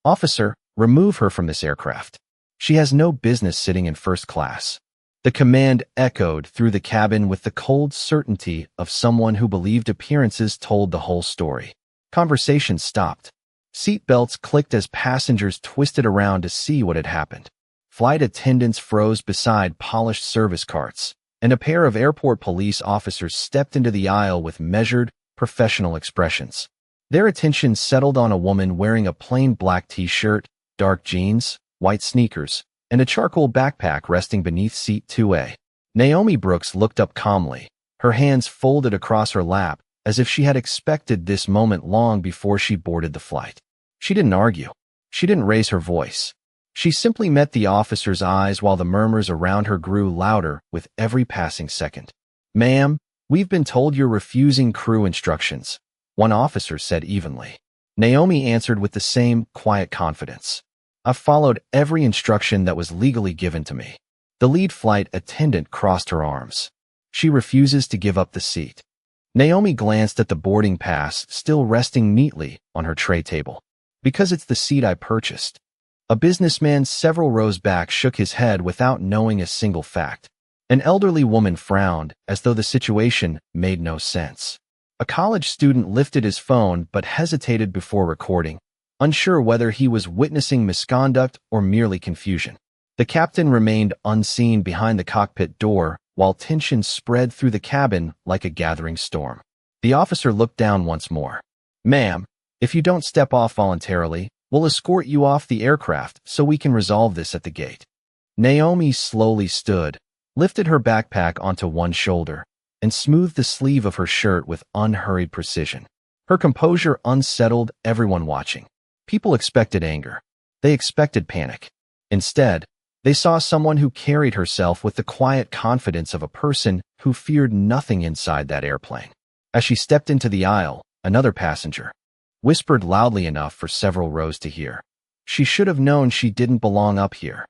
"Officer, remove her from this aircraft. She has no business sitting in first class." The command echoed through the cabin with the cold certainty of someone who believed appearances told the whole story. Conversation stopped. Seat belts clicked as passengers twisted around to see what had happened. Flight attendants froze beside polished service carts, and a pair of airport police officers stepped into the aisle with measured, professional expressions. Their attention settled on a woman wearing a plain black t-shirt, dark jeans, white sneakers, and a charcoal backpack resting beneath seat 2A. Naomi Brooks looked up calmly, her hands folded across her lap, as if she had expected this moment long before she boarded the flight. She didn't argue. She didn't raise her voice. She simply met the officer's eyes while the murmurs around her grew louder with every passing second. "Ma'am, we've been told you're refusing crew instructions," one officer said evenly. Naomi answered with the same quiet confidence. "I've followed every instruction that was legally given to me." The lead flight attendant crossed her arms. "She refuses to give up the seat." Naomi glanced at the boarding pass still resting neatly on her tray table. "Because it's the seat I purchased." A businessman several rows back shook his head without knowing a single fact. An elderly woman frowned, as though the situation made no sense. A college student lifted his phone but hesitated before recording, unsure whether he was witnessing misconduct or merely confusion. The captain remained unseen behind the cockpit door, while tension spread through the cabin like a gathering storm. The officer looked down once more. "Ma'am, if you don't step off voluntarily, we'll escort you off the aircraft so we can resolve this at the gate." Naomi slowly stood, lifted her backpack onto one shoulder, and smoothed the sleeve of her shirt with unhurried precision. Her composure unsettled everyone watching. People expected anger. They expected panic. Instead, they saw someone who carried herself with the quiet confidence of a person who feared nothing inside that airplane. As she stepped into the aisle, another passenger whispered loudly enough for several rows to hear. She should have known she didn't belong up here.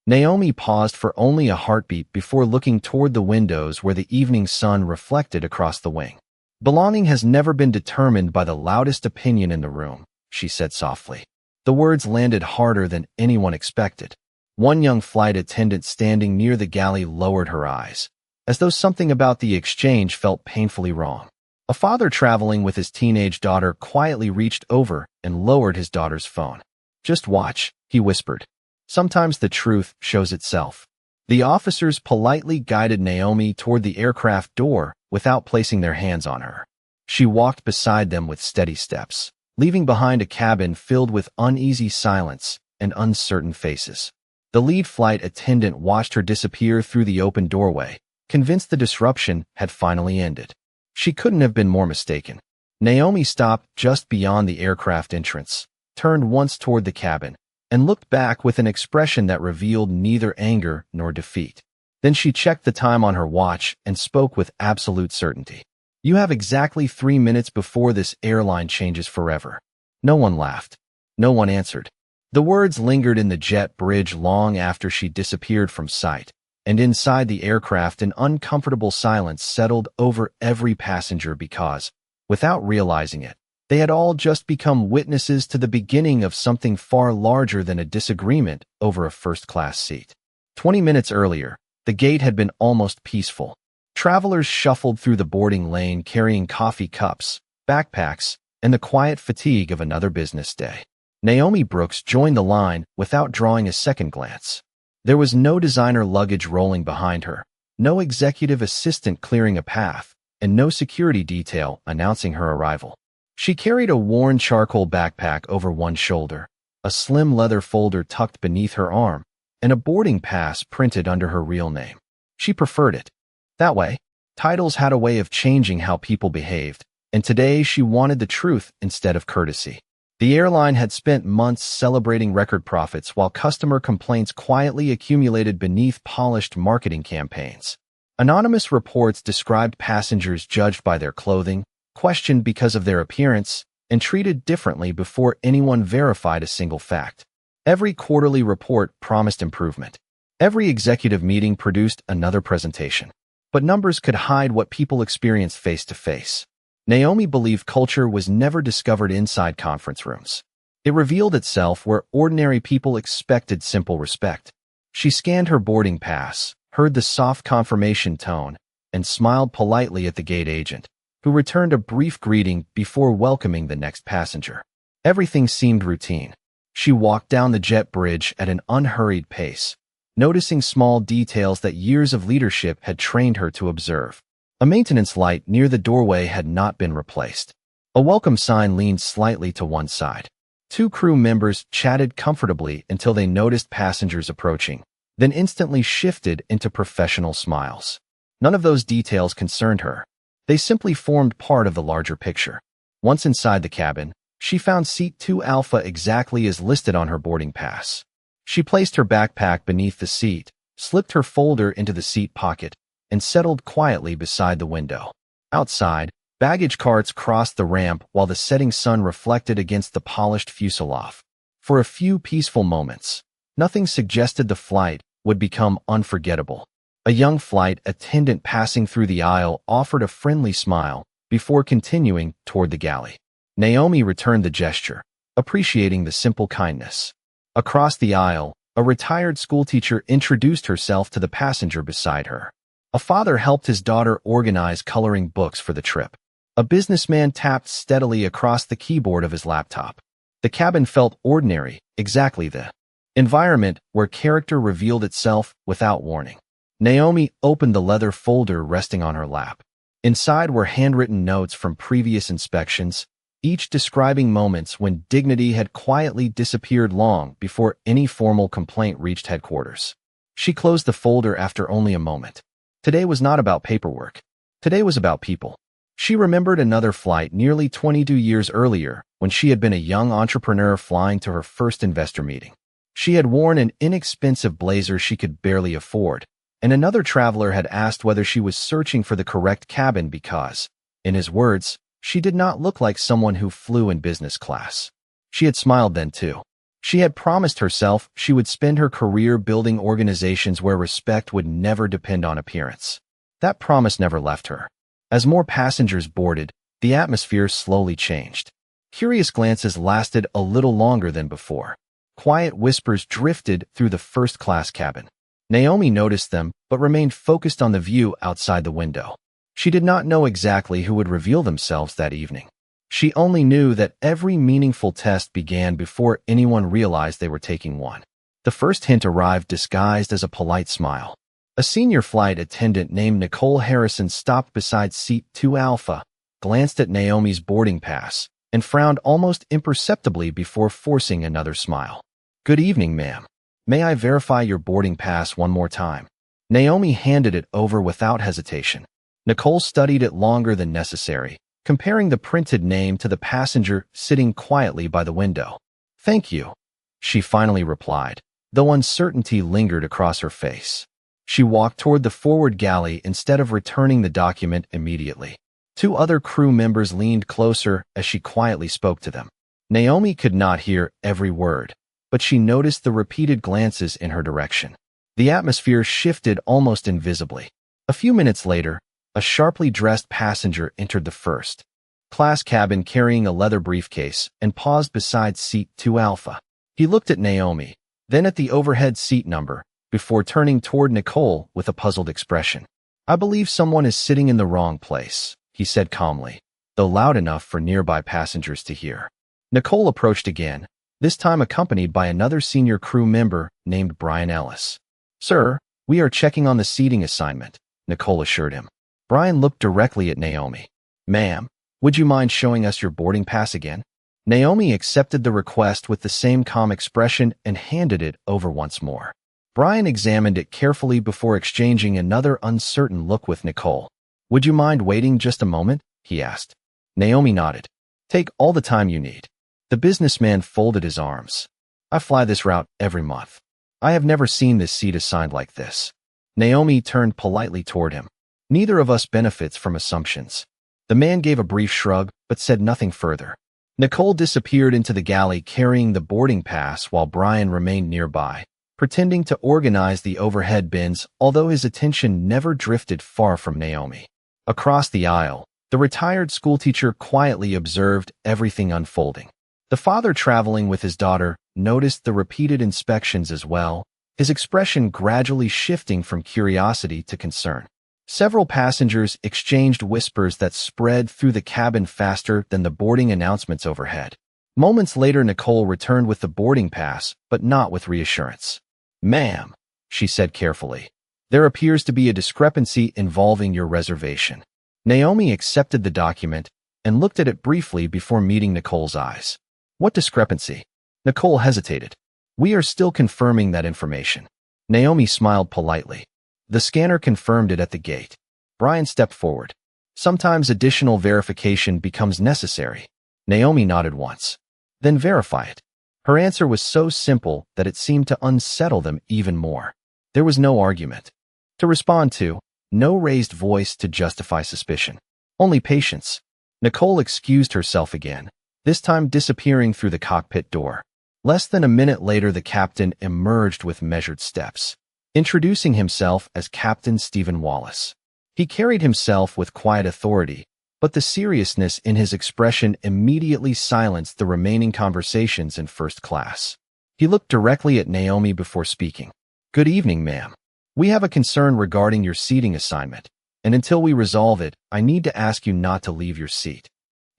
Naomi paused for only a heartbeat before looking toward the windows where the evening sun reflected across the wing. "Belonging has never been determined by the loudest opinion in the room," she said softly. The words landed harder than anyone expected. One young flight attendant standing near the galley lowered her eyes, as though something about the exchange felt painfully wrong. A father traveling with his teenage daughter quietly reached over and lowered his daughter's phone. "Just watch," he whispered. "Sometimes the truth shows itself." The officers politely guided Naomi toward the aircraft door without placing their hands on her. She walked beside them with steady steps, leaving behind a cabin filled with uneasy silence and uncertain faces. The lead flight attendant watched her disappear through the open doorway, convinced the disruption had finally ended. She couldn't have been more mistaken. Naomi stopped just beyond the aircraft entrance, turned once toward the cabin, and looked back with an expression that revealed neither anger nor defeat. Then she checked the time on her watch and spoke with absolute certainty. "You have exactly 3 minutes before this airline changes forever." No one laughed. No one answered. The words lingered in the jet bridge long after she disappeared from sight, and inside the aircraft an uncomfortable silence settled over every passenger because, without realizing it, they had all just become witnesses to the beginning of something far larger than a disagreement over a first-class seat. 20 minutes earlier, the gate had been almost peaceful. Travelers shuffled through the boarding lane carrying coffee cups, backpacks, and the quiet fatigue of another business day. Naomi Brooks joined the line without drawing a second glance. There was no designer luggage rolling behind her, no executive assistant clearing a path, and no security detail announcing her arrival. She carried a worn charcoal backpack over one shoulder, a slim leather folder tucked beneath her arm, and a boarding pass printed under her real name. She preferred it. That way, titles had a way of changing how people behaved, and today she wanted the truth instead of courtesy. The airline had spent months celebrating record profits while customer complaints quietly accumulated beneath polished marketing campaigns. Anonymous reports described passengers judged by their clothing, questioned because of their appearance, and treated differently before anyone verified a single fact. Every quarterly report promised improvement. Every executive meeting produced another presentation. But numbers could hide what people experienced face to face. Naomi believed culture was never discovered inside conference rooms. It revealed itself where ordinary people expected simple respect. She scanned her boarding pass, heard the soft confirmation tone, and smiled politely at the gate agent, who returned a brief greeting before welcoming the next passenger. Everything seemed routine. She walked down the jet bridge at an unhurried pace, noticing small details that years of leadership had trained her to observe. A maintenance light near the doorway had not been replaced. A welcome sign leaned slightly to one side. Two crew members chatted comfortably until they noticed passengers approaching, then instantly shifted into professional smiles. None of those details concerned her. They simply formed part of the larger picture. Once inside the cabin, she found seat 2 Alpha exactly as listed on her boarding pass. She placed her backpack beneath the seat, slipped her folder into the seat pocket, and settled quietly beside the window. Outside, baggage carts crossed the ramp while the setting sun reflected against the polished fuselage. For a few peaceful moments, nothing suggested the flight would become unforgettable. A young flight attendant passing through the aisle offered a friendly smile before continuing toward the galley. Naomi returned the gesture, appreciating the simple kindness. Across the aisle, a retired schoolteacher introduced herself to the passenger beside her. A father helped his daughter organize coloring books for the trip. A businessman tapped steadily across the keyboard of his laptop. The cabin felt ordinary, exactly the environment where character revealed itself without warning. Naomi opened the leather folder resting on her lap. Inside were handwritten notes from previous inspections, each describing moments when dignity had quietly disappeared long before any formal complaint reached headquarters. She closed the folder after only a moment. Today was not about paperwork. Today was about people. She remembered another flight nearly 22 years earlier when she had been a young entrepreneur flying to her first investor meeting. She had worn an inexpensive blazer she could barely afford, and another traveler had asked whether she was searching for the correct cabin because, in his words, she did not look like someone who flew in business class. She had smiled then too. She had promised herself she would spend her career building organizations where respect would never depend on appearance. That promise never left her. As more passengers boarded, the atmosphere slowly changed. Curious glances lasted a little longer than before. Quiet whispers drifted through the first-class cabin. Naomi noticed them, but remained focused on the view outside the window. She did not know exactly who would reveal themselves that evening. She only knew that every meaningful test began before anyone realized they were taking one. The first hint arrived disguised as a polite smile. A senior flight attendant named Nicole Harrison stopped beside seat 2 Alpha, glanced at Naomi's boarding pass, and frowned almost imperceptibly before forcing another smile. "Good evening, ma'am. May I verify your boarding pass one more time?" Naomi handed it over without hesitation. Nicole studied it longer than necessary, comparing the printed name to the passenger sitting quietly by the window. "Thank you," she finally replied, though uncertainty lingered across her face. She walked toward the forward galley instead of returning the document immediately. Two other crew members leaned closer as she quietly spoke to them. Naomi could not hear every word, but she noticed the repeated glances in her direction. The atmosphere shifted almost invisibly. A few minutes later, a sharply dressed passenger entered the first-class cabin carrying a leather briefcase and paused beside seat 2 Alpha. He looked at Naomi, then at the overhead seat number, before turning toward Nicole with a puzzled expression. "I believe someone is sitting in the wrong place," he said calmly, though loud enough for nearby passengers to hear. Nicole approached again, this time accompanied by another senior crew member named Brian Ellis. "Sir, we are checking on the seating assignment," Nicole assured him. Brian looked directly at Naomi. "Ma'am, would you mind showing us your boarding pass again?" Naomi accepted the request with the same calm expression and handed it over once more. Brian examined it carefully before exchanging another uncertain look with Nicole. "Would you mind waiting just a moment?" he asked. Naomi nodded. "Take all the time you need." The businessman folded his arms. "I fly this route every month. I have never seen this seat assigned like this." Naomi turned politely toward him. "Neither of us benefits from assumptions." The man gave a brief shrug, but said nothing further. Nicole disappeared into the galley carrying the boarding pass while Brian remained nearby, pretending to organize the overhead bins, although his attention never drifted far from Naomi. Across the aisle, the retired schoolteacher quietly observed everything unfolding. The father, traveling with his daughter, noticed the repeated inspections as well, his expression gradually shifting from curiosity to concern. Several passengers exchanged whispers that spread through the cabin faster than the boarding announcements overhead. Moments later, Nicole returned with the boarding pass, but not with reassurance. "Ma'am," she said carefully, "there appears to be a discrepancy involving your reservation." Naomi accepted the document and looked at it briefly before meeting Nicole's eyes. "What discrepancy?" Nicole hesitated. "We are still confirming that information." Naomi smiled politely. The scanner confirmed it at the gate. Brian stepped forward. "Sometimes additional verification becomes necessary." Naomi nodded once. "Then verify it." Her answer was so simple that it seemed to unsettle them even more. There was no argument to respond to, no raised voice to justify suspicion. Only patience. Nicole excused herself again, this time disappearing through the cockpit door. Less than a minute later, the captain emerged with measured steps, introducing himself as Captain Stephen Wallace. He carried himself with quiet authority, but the seriousness in his expression immediately silenced the remaining conversations in first class. He looked directly at Naomi before speaking. "Good evening, ma'am. We have a concern regarding your seating assignment, and until we resolve it, I need to ask you not to leave your seat."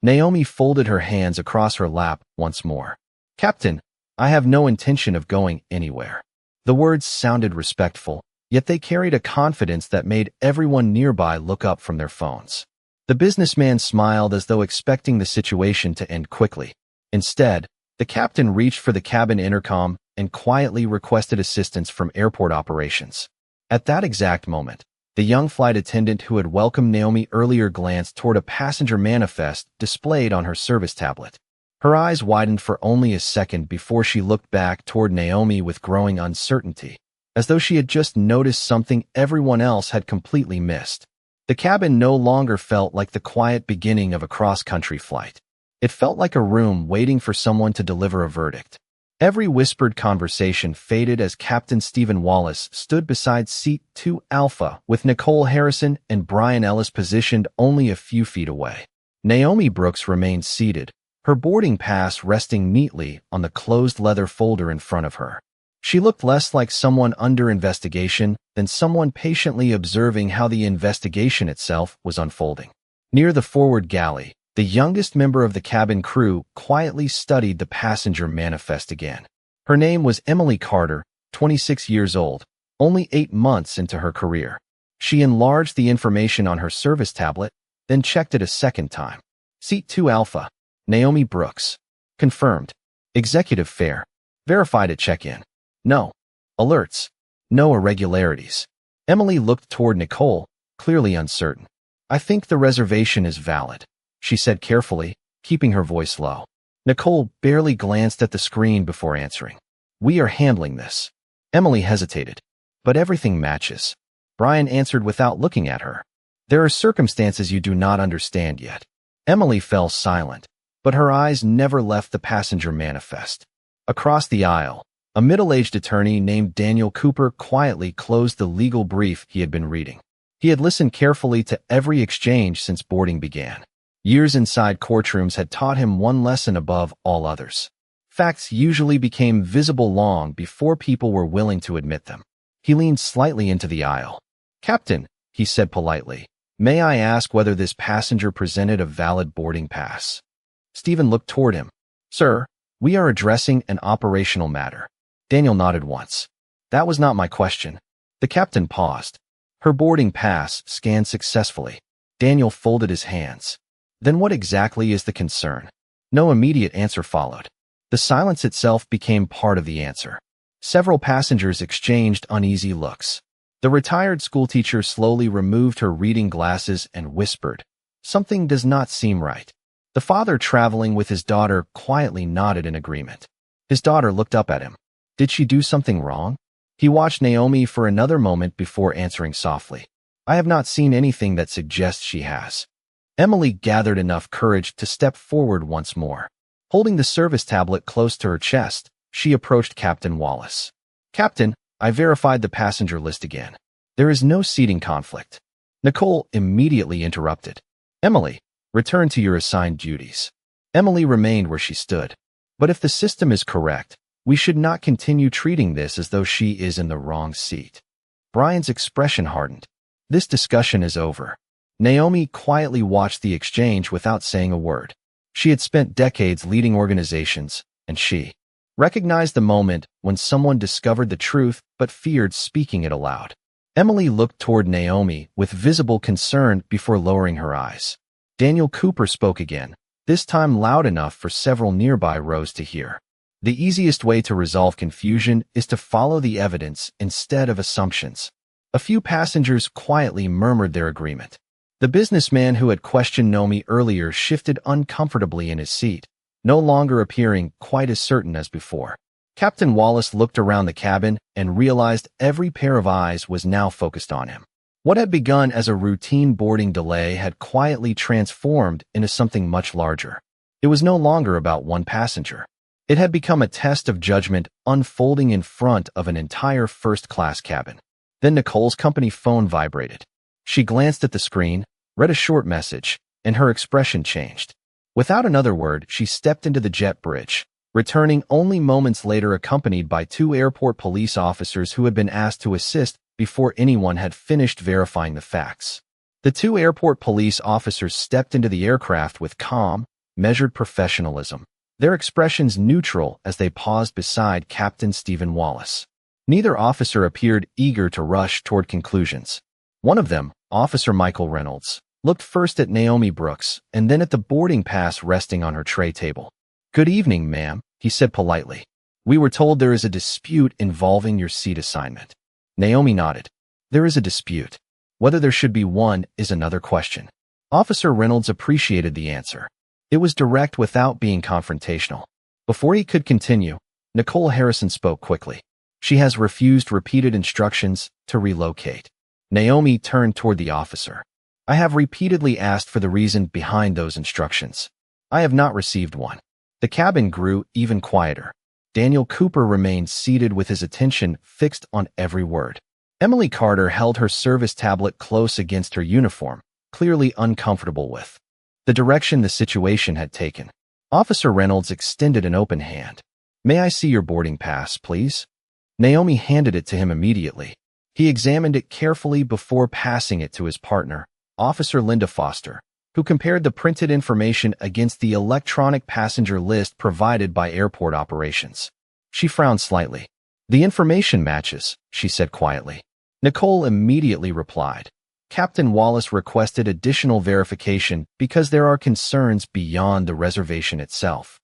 Naomi folded her hands across her lap once more. "Captain, I have no intention of going anywhere." The words sounded respectful, yet they carried a confidence that made everyone nearby look up from their phones. The businessman smiled as though expecting the situation to end quickly. Instead, the captain reached for the cabin intercom and quietly requested assistance from airport operations. At that exact moment, the young flight attendant who had welcomed Naomi earlier glanced toward a passenger manifest displayed on her service tablet. Her eyes widened for only a second before she looked back toward Naomi with growing uncertainty, as though she had just noticed something everyone else had completely missed. The cabin no longer felt like the quiet beginning of a cross-country flight. It felt like a room waiting for someone to deliver a verdict. Every whispered conversation faded as Captain Stephen Wallace stood beside Seat 2 Alpha with Nicole Harrison and Brian Ellis positioned only a few feet away. Naomi Brooks remained seated, her boarding pass resting neatly on the closed leather folder in front of her. She looked less like someone under investigation than someone patiently observing how the investigation itself was unfolding. Near the forward galley, the youngest member of the cabin crew quietly studied the passenger manifest again. Her name was Emily Carter, 26 years old, only 8 months into her career. She enlarged the information on her service tablet, then checked it a second time. Seat 2 Alpha. Naomi Brooks. Confirmed. Executive fare. Verified at check-in. No. Alerts. No irregularities. Emily looked toward Nicole, clearly uncertain. "I think the reservation is valid," she said carefully, keeping her voice low. Nicole barely glanced at the screen before answering. "We are handling this." Emily hesitated. "But everything matches." Brian answered without looking at her. "There are circumstances you do not understand yet." Emily fell silent, but her eyes never left the passenger manifest. Across the aisle, a middle-aged attorney named Daniel Cooper quietly closed the legal brief he had been reading. He had listened carefully to every exchange since boarding began. Years inside courtrooms had taught him one lesson above all others. Facts usually became visible long before people were willing to admit them. He leaned slightly into the aisle. "Captain," he said politely, "may I ask whether this passenger presented a valid boarding pass?" Stephen looked toward him. "Sir, we are addressing an operational matter." Daniel nodded once. "That was not my question." The captain paused. "Her boarding pass scanned successfully." Daniel folded his hands. "Then what exactly is the concern?" No immediate answer followed. The silence itself became part of the answer. Several passengers exchanged uneasy looks. The retired schoolteacher slowly removed her reading glasses and whispered, "Something does not seem right." The father, traveling with his daughter, quietly nodded in agreement. His daughter looked up at him. Did she do something wrong? He watched Naomi for another moment before answering softly. "I have not seen anything that suggests she has." Emily gathered enough courage to step forward once more. Holding the service tablet close to her chest, she approached Captain Wallace. "Captain, I verified the passenger list again. There is no seating conflict." Nicole immediately interrupted. "Emily, return to your assigned duties." Emily remained where she stood. But if the system is correct, we should not continue treating this as though she is in the wrong seat. Brian's expression hardened. This discussion is over. Naomi quietly watched the exchange without saying a word. She had spent decades leading organizations, and she recognized the moment when someone discovered the truth but feared speaking it aloud. Emily looked toward Naomi with visible concern before lowering her eyes. Daniel Cooper spoke again, this time loud enough for several nearby rows to hear. The easiest way to resolve confusion is to follow the evidence instead of assumptions. A few passengers quietly murmured their agreement. The businessman who had questioned Naomi earlier shifted uncomfortably in his seat, no longer appearing quite as certain as before. Captain Wallace looked around the cabin and realized every pair of eyes was now focused on him. What had begun as a routine boarding delay had quietly transformed into something much larger. It was no longer about one passenger. It had become a test of judgment unfolding in front of an entire first-class cabin. Then Nicole's company phone vibrated. She glanced at the screen, read a short message, and her expression changed. Without another word, she stepped into the jet bridge, returning only moments later accompanied by 2 airport police officers who had been asked to assist before anyone had finished verifying the facts. The 2 airport police officers stepped into the aircraft with calm, measured professionalism, their expressions neutral as they paused beside Captain Stephen Wallace. Neither officer appeared eager to rush toward conclusions. One of them, Officer Michael Reynolds, looked first at Naomi Brooks and then at the boarding pass resting on her tray table. "Good evening, ma'am," he said politely. "We were told there is a dispute involving your seat assignment." Naomi nodded. "There is a dispute. Whether there should be one is another question." Officer Reynolds appreciated the answer. It was direct without being confrontational. Before he could continue, Nicole Harrison spoke quickly. "She has refused repeated instructions to relocate." Naomi turned toward the officer. "I have repeatedly asked for the reason behind those instructions. I have not received one." The cabin grew even quieter. Daniel Cooper remained seated with his attention fixed on every word. Emily Carter held her service tablet close against her uniform, clearly uncomfortable with the direction the situation had taken. Officer Reynolds extended an open hand. "May I see your boarding pass, please?" Naomi handed it to him immediately. He examined it carefully before passing it to his partner, Officer Linda Foster, who compared the printed information against the electronic passenger list provided by airport operations. She frowned slightly. "The information matches," she said quietly. Nicole immediately replied. "Captain Wallace requested additional verification because there are concerns beyond the reservation itself."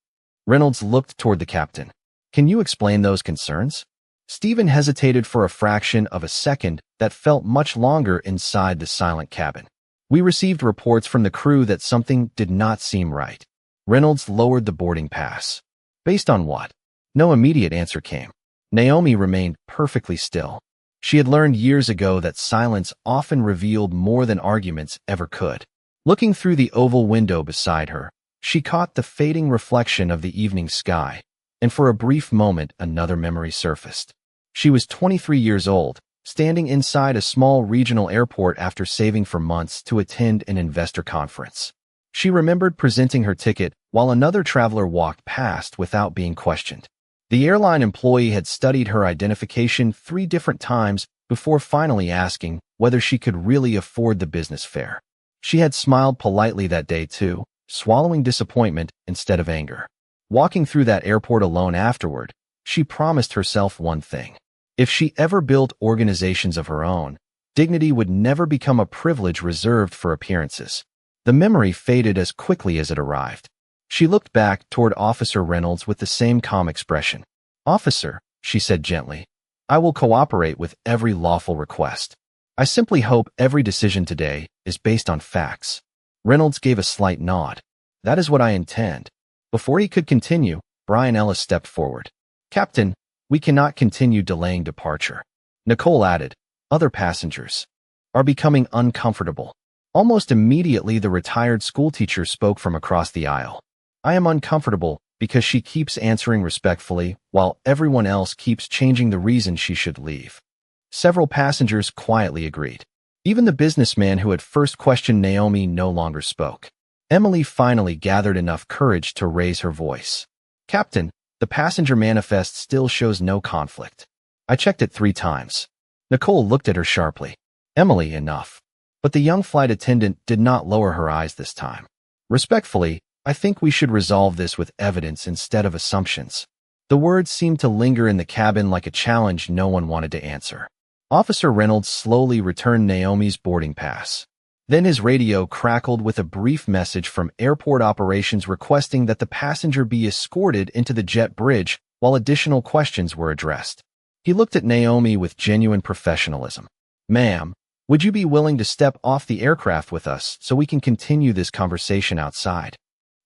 Reynolds looked toward the captain. "Can you explain those concerns?" Stephen hesitated for a fraction of a second that felt much longer inside the silent cabin. "We received reports from the crew that something did not seem right." Reynolds lowered the boarding pass. "Based on what?" No immediate answer came. Naomi remained perfectly still. She had learned years ago that silence often revealed more than arguments ever could. Looking through the oval window beside her, she caught the fading reflection of the evening sky, and for a brief moment another memory surfaced. She was 23 years old, standing inside a small regional airport after saving for months to attend an investor conference. She remembered presenting her ticket while another traveler walked past without being questioned. The airline employee had studied her identification 3 different times before finally asking whether she could really afford the business fare. She had smiled politely that day too, swallowing disappointment instead of anger. Walking through that airport alone afterward, she promised herself one thing. If she ever built organizations of her own, dignity would never become a privilege reserved for appearances. The memory faded as quickly as it arrived. She looked back toward Officer Reynolds with the same calm expression. "Officer," she said gently, "I will cooperate with every lawful request. I simply hope every decision today is based on facts." Reynolds gave a slight nod. "That is what I intend." Before he could continue, Brian Ellis stepped forward. "Captain, we cannot continue delaying departure." Nicole added, "Other passengers are becoming uncomfortable." Almost immediately, the retired schoolteacher spoke from across the aisle. "I am uncomfortable because she keeps answering respectfully while everyone else keeps changing the reason she should leave." Several passengers quietly agreed. Even the businessman who had first questioned Naomi no longer spoke. Emily finally gathered enough courage to raise her voice. Captain, the passenger manifest still shows no conflict. I checked it 3 times. Nicole looked at her sharply. Emily, enough. But the young flight attendant did not lower her eyes this time. Respectfully, I think we should resolve this with evidence instead of assumptions. The words seemed to linger in the cabin like a challenge no one wanted to answer. Officer Reynolds slowly returned Naomi's boarding pass. Then his radio crackled with a brief message from airport operations requesting that the passenger be escorted into the jet bridge while additional questions were addressed. He looked at Naomi with genuine professionalism. Ma'am, would you be willing to step off the aircraft with us so we can continue this conversation outside?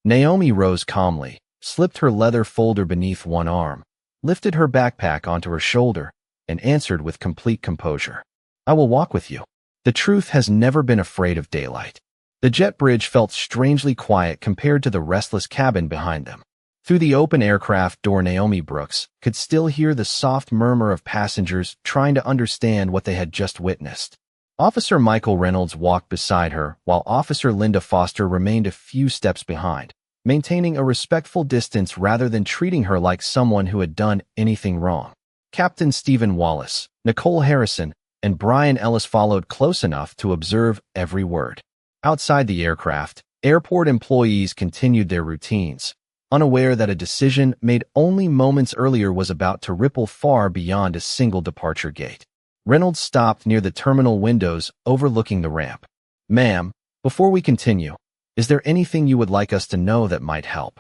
Naomi rose calmly, slipped her leather folder beneath one arm, lifted her backpack onto her shoulder, and answered with complete composure. I will walk with you. The truth has never been afraid of daylight. The jet bridge felt strangely quiet compared to the restless cabin behind them. Through the open aircraft door, Naomi Brooks could still hear the soft murmur of passengers trying to understand what they had just witnessed. Officer Michael Reynolds walked beside her, while Officer Linda Foster remained a few steps behind, maintaining a respectful distance rather than treating her like someone who had done anything wrong. Captain Stephen Wallace, Nicole Harrison, and Brian Ellis followed close enough to observe every word. Outside the aircraft, airport employees continued their routines, unaware that a decision made only moments earlier was about to ripple far beyond a single departure gate. Reynolds stopped near the terminal windows overlooking the ramp. Ma'am, before we continue, is there anything you would like us to know that might help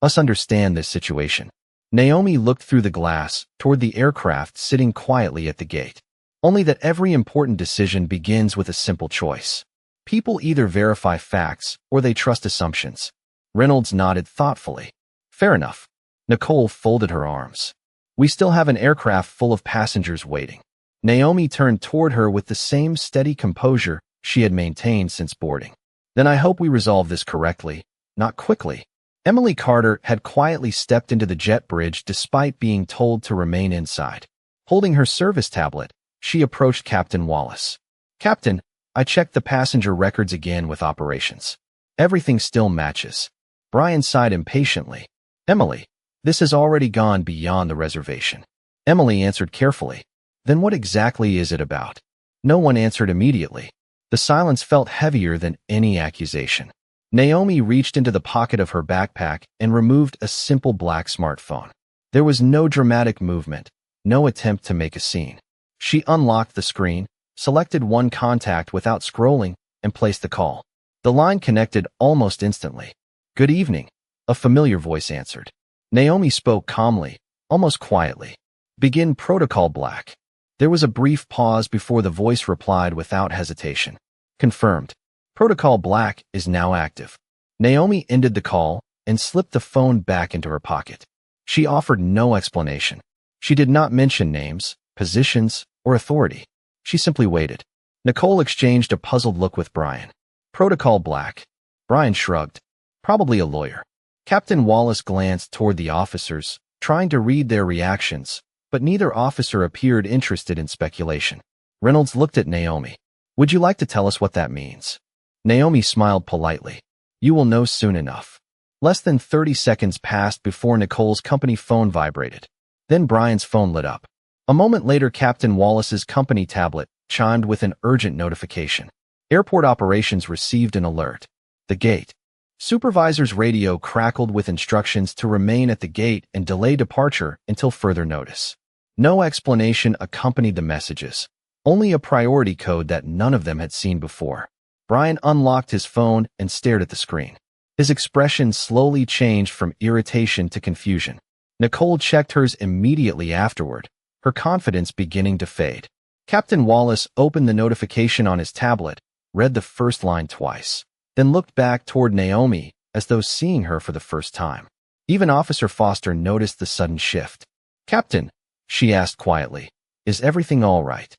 us understand this situation? Naomi looked through the glass toward the aircraft sitting quietly at the gate. Only that every important decision begins with a simple choice. People either verify facts or they trust assumptions. Reynolds nodded thoughtfully. Fair enough. Nicole folded her arms. We still have an aircraft full of passengers waiting. Naomi turned toward her with the same steady composure she had maintained since boarding. Then I hope we resolve this correctly, not quickly. Emily Carter had quietly stepped into the jet bridge despite being told to remain inside. Holding her service tablet, she approached Captain Wallace. Captain, I checked the passenger records again with operations. Everything still matches. Brian sighed impatiently. Emily, this has already gone beyond the reservation. Emily answered carefully. Then what exactly is it about? No one answered immediately. The silence felt heavier than any accusation. Naomi reached into the pocket of her backpack and removed a simple black smartphone. There was no dramatic movement, no attempt to make a scene. She unlocked the screen, selected one contact without scrolling, and placed the call. The line connected almost instantly. Good evening, a familiar voice answered. Naomi spoke calmly, almost quietly. Begin protocol black. There was a brief pause before the voice replied without hesitation. Confirmed. Protocol black is now active. Naomi ended the call and slipped the phone back into her pocket. She offered no explanation. She did not mention names, positions, or authority. She simply waited. Nicole exchanged a puzzled look with Brian. Protocol black. Brian shrugged. Probably a lawyer. Captain Wallace glanced toward the officers, trying to read their reactions, but neither officer appeared interested in speculation. Reynolds looked at Naomi. Would you like to tell us what that means? Naomi smiled politely. You will know soon enough. Less than 30 seconds passed before Nicole's company phone vibrated. Then Brian's phone lit up. A moment later, Captain Wallace's company tablet chimed with an urgent notification. Airport operations received an alert. The gate. Supervisor's radio crackled with instructions to remain at the gate and delay departure until further notice. No explanation accompanied the messages, only a priority code that none of them had seen before. Brian unlocked his phone and stared at the screen. His expression slowly changed from irritation to confusion. Nicole checked hers immediately afterward, her confidence beginning to fade. Captain Wallace opened the notification on his tablet, read the first line twice, then looked back toward Naomi as though seeing her for the first time. Even Officer Foster noticed the sudden shift. Captain, she asked quietly, is everything all right?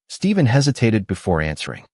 Stephen hesitated before answering.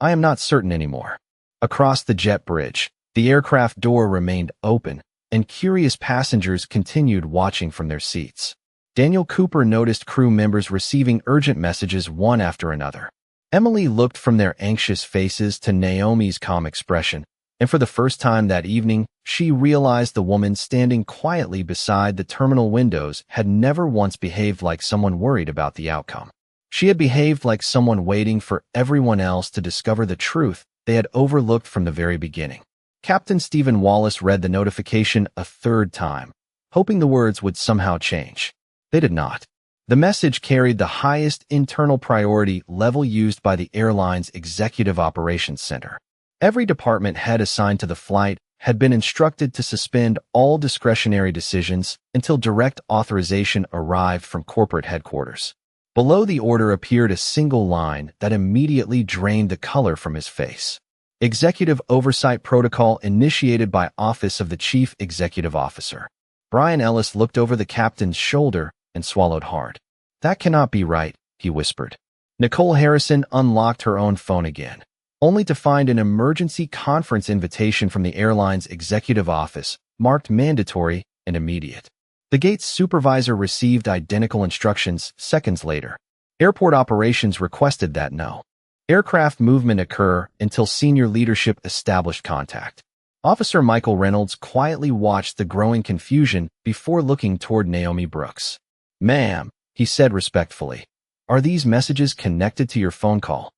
I am not certain anymore. Across the jet bridge, the aircraft door remained open, and curious passengers continued watching from their seats. Daniel Cooper noticed crew members receiving urgent messages one after another. Emily looked from their anxious faces to Naomi's calm expression, and for the first time that evening, She realized the woman standing quietly beside the terminal windows had never once behaved like someone worried about the outcome. She had behaved like someone waiting for everyone else to discover the truth they had overlooked from the very beginning. Captain Stephen Wallace read the notification a third time, hoping the words would somehow change. They did not. The message carried the highest internal priority level used by the airline's Executive Operations Center. Every department head assigned to the flight had been instructed to suspend all discretionary decisions until direct authorization arrived from corporate headquarters. Below the order appeared a single line that immediately drained the color from his face. Executive Oversight Protocol initiated by Office of the Chief Executive Officer. Brian Ellis looked over the captain's shoulder and swallowed hard. "That cannot be right," he whispered. Nicole Harrison unlocked her own phone again, only to find an emergency conference invitation from the airline's executive office, marked mandatory and immediate. The gate's supervisor received identical instructions seconds later. Airport operations requested that no aircraft movement occur until senior leadership established contact. Officer Michael Reynolds quietly watched the growing confusion before looking toward Naomi Brooks. "Ma'am," he said respectfully, "are these messages connected to your phone call?"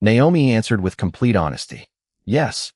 Naomi answered with complete honesty. "Yes."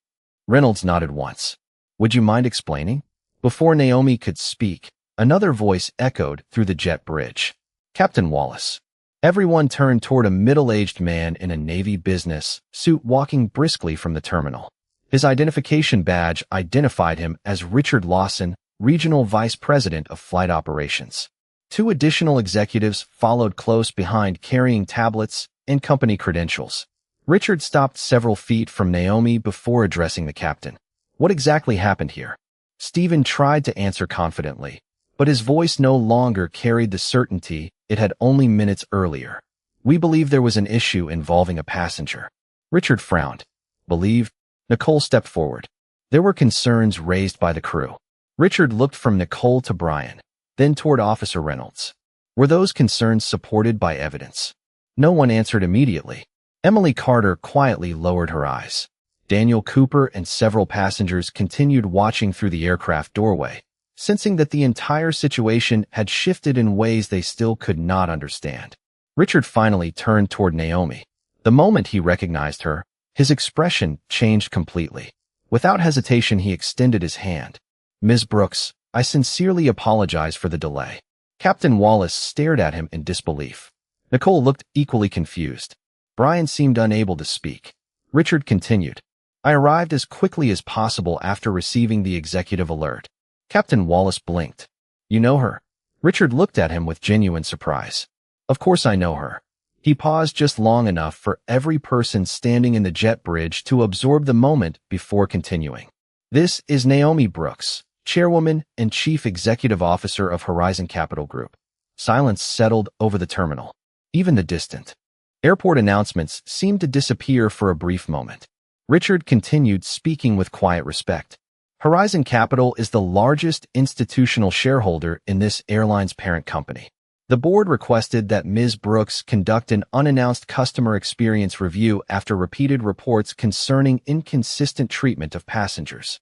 Reynolds nodded once. "Would you mind explaining?" Before Naomi could speak, another voice echoed through the jet bridge. "Captain Wallace." Everyone turned toward a middle-aged man in a Navy business suit walking briskly from the terminal. His identification badge identified him as Richard Lawson, Regional Vice President of Flight Operations. Two additional executives followed close behind carrying tablets and company credentials. Richard stopped several feet from Naomi before addressing the captain. "What exactly happened here?" Stephen tried to answer confidently, but his voice no longer carried the certainty it had only minutes earlier. "We believe there was an issue involving a passenger." Richard frowned. "Believed?" Nicole stepped forward. There were concerns raised by the crew. Richard looked from Nicole to Brian, then toward Officer Reynolds. Were those concerns supported by evidence? No one answered immediately. Emily Carter quietly lowered her eyes. Daniel Cooper and several passengers continued watching through the aircraft doorway, sensing that the entire situation had shifted in ways they still could not understand. Richard finally turned toward Naomi. The moment he recognized her, his expression changed completely. Without hesitation, he extended his hand. "Ms. Brooks, I sincerely apologize for the delay." Captain Wallace stared at him in disbelief. Nicole looked equally confused. Brian seemed unable to speak. Richard continued. "I arrived as quickly as possible after receiving the executive alert." Captain Wallace blinked. "You know her?" Richard looked at him with genuine surprise. "Of course I know her." He paused just long enough for every person standing in the jet bridge to absorb the moment before continuing. "This is Naomi Brooks, Chairwoman and Chief Executive Officer of Horizon Capital Group." Silence settled over the terminal. Even the distant airport announcements seemed to disappear for a brief moment. Richard continued, speaking with quiet respect. "Horizon Capital is the largest institutional shareholder in this airline's parent company. The board requested that Ms. Brooks conduct an unannounced customer experience review after repeated reports concerning inconsistent treatment of passengers."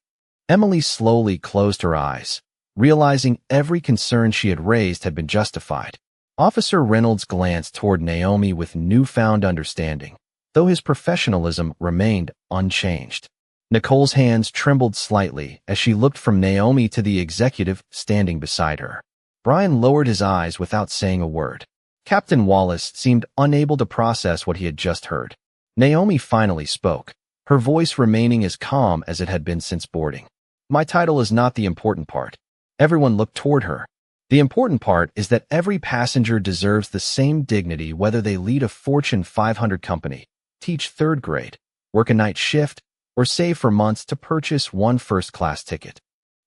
Emily slowly closed her eyes, realizing every concern she had raised had been justified. Officer Reynolds glanced toward Naomi with newfound understanding, though his professionalism remained unchanged. Nicole's hands trembled slightly as she looked from Naomi to the executive standing beside her. Brian lowered his eyes without saying a word. Captain Wallace seemed unable to process what he had just heard. Naomi finally spoke, her voice remaining as calm as it had been since boarding. "My title is not the important part." Everyone looked toward her. "The important part is that every passenger deserves the same dignity whether they lead a Fortune 500 company, teach third grade, work a night shift, or save for months to purchase one first-class ticket."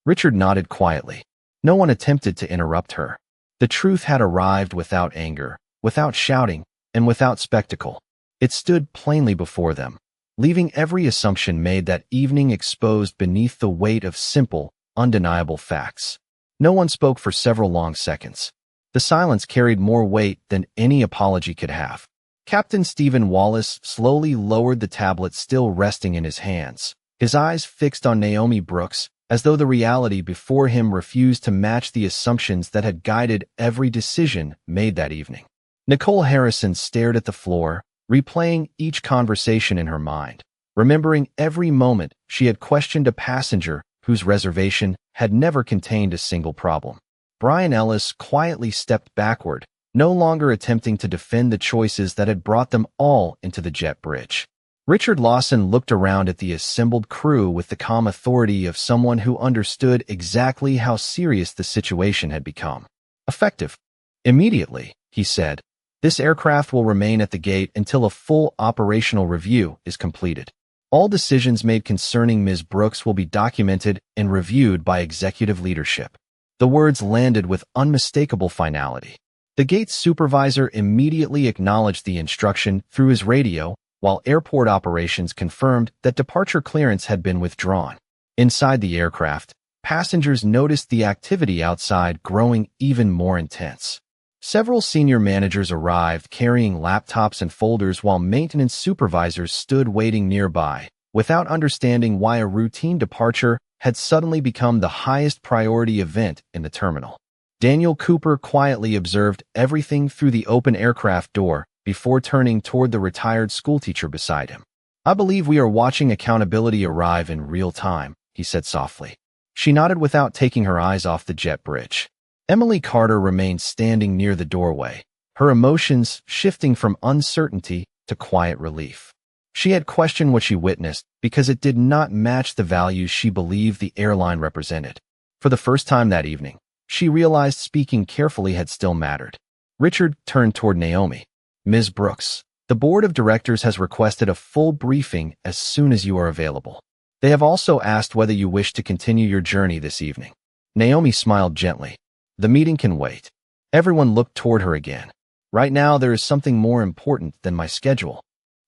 Richard nodded quietly. No one attempted to interrupt her. The truth had arrived without anger, without shouting, and without spectacle. It stood plainly before them, leaving every assumption made that evening exposed beneath the weight of simple, undeniable facts. No one spoke for several long seconds. The silence carried more weight than any apology could have. Captain Stephen Wallace slowly lowered the tablet still resting in his hands, his eyes fixed on Naomi Brooks as though the reality before him refused to match the assumptions that had guided every decision made that evening. Nicole Harrison stared at the floor, replaying each conversation in her mind, remembering every moment she had questioned a passenger whose reservation had never contained a single problem. Brian Ellis quietly stepped backward, no longer attempting to defend the choices that had brought them all into the jet bridge. Richard Lawson looked around at the assembled crew with the calm authority of someone who understood exactly how serious the situation had become. "Effective. Immediately," he said. "This aircraft will remain at the gate until a full operational review is completed. All decisions made concerning Ms. Brooks will be documented and reviewed by executive leadership." The words landed with unmistakable finality. The gate's supervisor immediately acknowledged the instruction through his radio, while airport operations confirmed that departure clearance had been withdrawn. Inside the aircraft, passengers noticed the activity outside growing even more intense. Several senior managers arrived carrying laptops and folders while maintenance supervisors stood waiting nearby, without understanding why a routine departure had suddenly become the highest priority event in the terminal. Daniel Cooper quietly observed everything through the open aircraft door before turning toward the retired schoolteacher beside him. "I believe we are watching accountability arrive in real time," he said softly. She nodded without taking her eyes off the jet bridge. Emily Carter remained standing near the doorway, her emotions shifting from uncertainty to quiet relief. She had questioned what she witnessed because it did not match the values she believed the airline represented. For the first time that evening, she realized speaking carefully had still mattered. Richard turned toward Naomi. "Ms. Brooks, the board of directors has requested a full briefing as soon as you are available. They have also asked whether you wish to continue your journey this evening." Naomi smiled gently. "The meeting can wait." Everyone looked toward her again. "Right now, there is something more important than my schedule."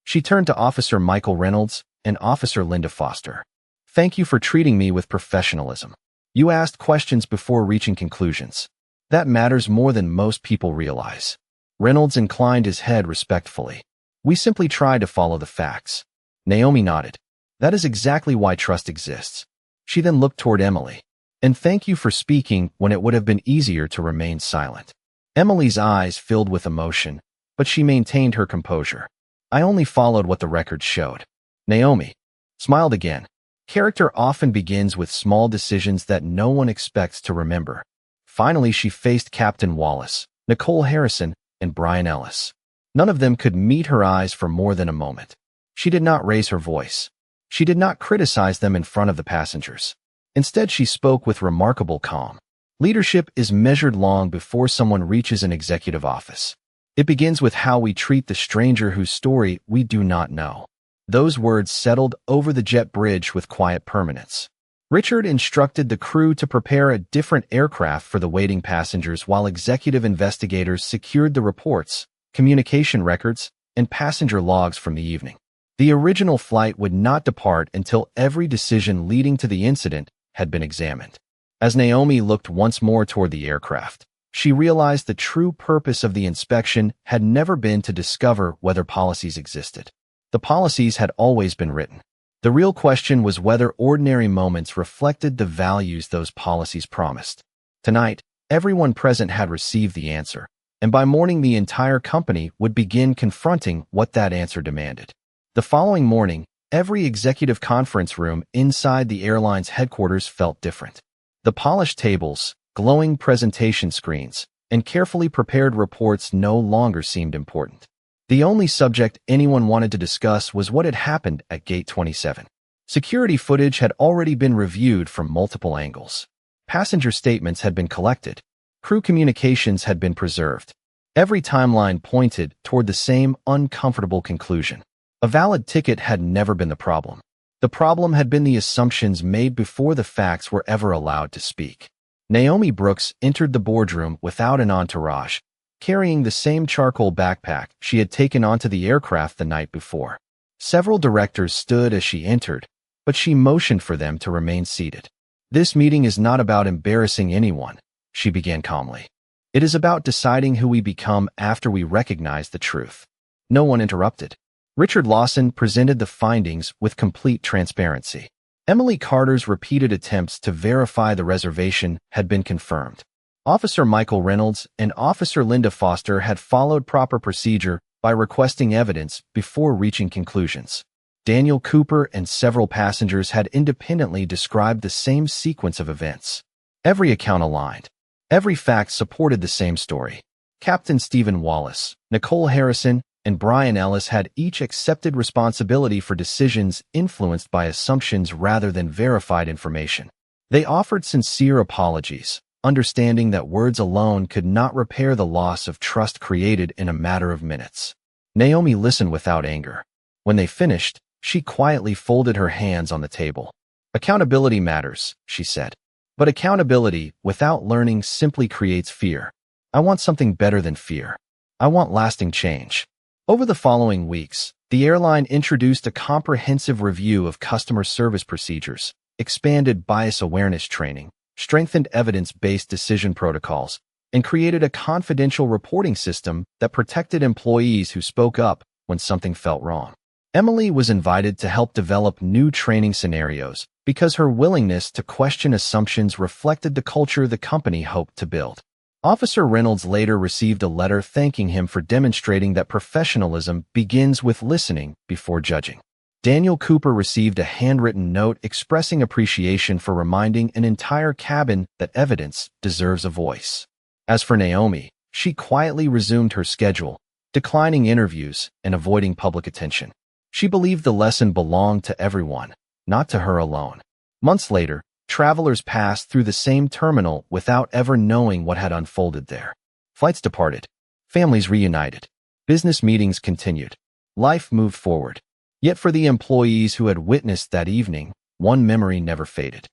She turned to Officer Michael Reynolds and Officer Linda Foster. "Thank you for treating me with professionalism. You asked questions before reaching conclusions. That matters more than most people realize." Reynolds inclined his head respectfully. "We simply try to follow the facts." Naomi nodded. "That is exactly why trust exists." She then looked toward Emily. "And thank you for speaking when it would have been easier to remain silent." Emily's eyes filled with emotion, but she maintained her composure. "I only followed what the records showed." Naomi smiled again. Character often begins with small decisions that no one expects to remember. Finally, she faced Captain Wallace, Nicole Harrison, and Brian Ellis. None of them could meet her eyes for more than a moment. She did not raise her voice. She did not criticize them in front of the passengers. Instead, she spoke with remarkable calm. Leadership is measured long before someone reaches an executive office. It begins with how we treat the stranger whose story we do not know. Those words settled over the jet bridge with quiet permanence. Richard instructed the crew to prepare a different aircraft for the waiting passengers while executive investigators secured the reports, communication records, and passenger logs from the evening. The original flight would not depart until every decision leading to the incident had been examined. As Naomi looked once more toward the aircraft, she realized the true purpose of the inspection had never been to discover whether policies existed. The policies had always been written. The real question was whether ordinary moments reflected the values those policies promised. Tonight, everyone present had received the answer, and by morning the entire company would begin confronting what that answer demanded. The following morning, every executive conference room inside the airline's headquarters felt different. The polished tables, glowing presentation screens, and carefully prepared reports no longer seemed important. The only subject anyone wanted to discuss was what had happened at Gate 27. Security footage had already been reviewed from multiple angles. Passenger statements had been collected. Crew communications had been preserved. Every timeline pointed toward the same uncomfortable conclusion. A valid ticket had never been the problem. The problem had been the assumptions made before the facts were ever allowed to speak. Naomi Brooks entered the boardroom without an entourage, carrying the same charcoal backpack she had taken onto the aircraft the night before. Several directors stood as she entered, but she motioned for them to remain seated. "This meeting is not about embarrassing anyone," she began calmly. "It is about deciding who we become after we recognize the truth." No one interrupted. Richard Lawson presented the findings with complete transparency. Emily Carter's repeated attempts to verify the reservation had been confirmed. Officer Michael Reynolds and Officer Linda Foster had followed proper procedure by requesting evidence before reaching conclusions. Daniel Cooper and several passengers had independently described the same sequence of events. Every account aligned. Every fact supported the same story. Captain Stephen Wallace, Nicole Harrison, and Brian Ellis had each accepted responsibility for decisions influenced by assumptions rather than verified information. They offered sincere apologies, understanding that words alone could not repair the loss of trust created in a matter of minutes. Naomi listened without anger. When they finished, she quietly folded her hands on the table. "Accountability matters," she said. "But accountability without learning simply creates fear. I want something better than fear. I want lasting change." Over the following weeks, the airline introduced a comprehensive review of customer service procedures, expanded bias awareness training, strengthened evidence-based decision protocols, and created a confidential reporting system that protected employees who spoke up when something felt wrong. Emily was invited to help develop new training scenarios because her willingness to question assumptions reflected the culture the company hoped to build. Officer Reynolds later received a letter thanking him for demonstrating that professionalism begins with listening before judging. Daniel Cooper received a handwritten note expressing appreciation for reminding an entire cabin that evidence deserves a voice. As for Naomi, she quietly resumed her schedule, declining interviews and avoiding public attention. She believed the lesson belonged to everyone, not to her alone. Months later, travelers passed through the same terminal without ever knowing what had unfolded there. Flights departed. Families reunited. Business meetings continued. Life moved forward. Yet for the employees who had witnessed that evening, one memory never faded.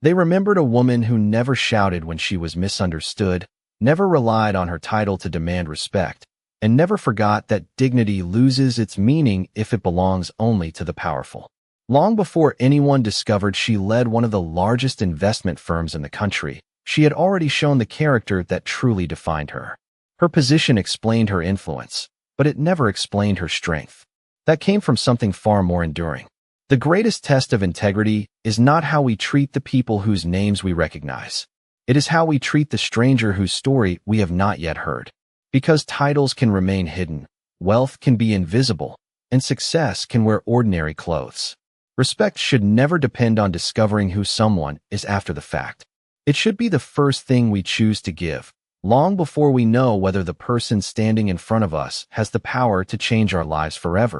They remembered a woman who never shouted when she was misunderstood, never relied on her title to demand respect, and never forgot that dignity loses its meaning if it belongs only to the powerful. Long before anyone discovered she led one of the largest investment firms in the country, she had already shown the character that truly defined her. Her position explained her influence, but it never explained her strength. That came from something far more enduring. The greatest test of integrity is not how we treat the people whose names we recognize. It is how we treat the stranger whose story we have not yet heard. Because titles can remain hidden, wealth can be invisible, and success can wear ordinary clothes. Respect should never depend on discovering who someone is after the fact. It should be the first thing we choose to give, long before we know whether the person standing in front of us has the power to change our lives forever.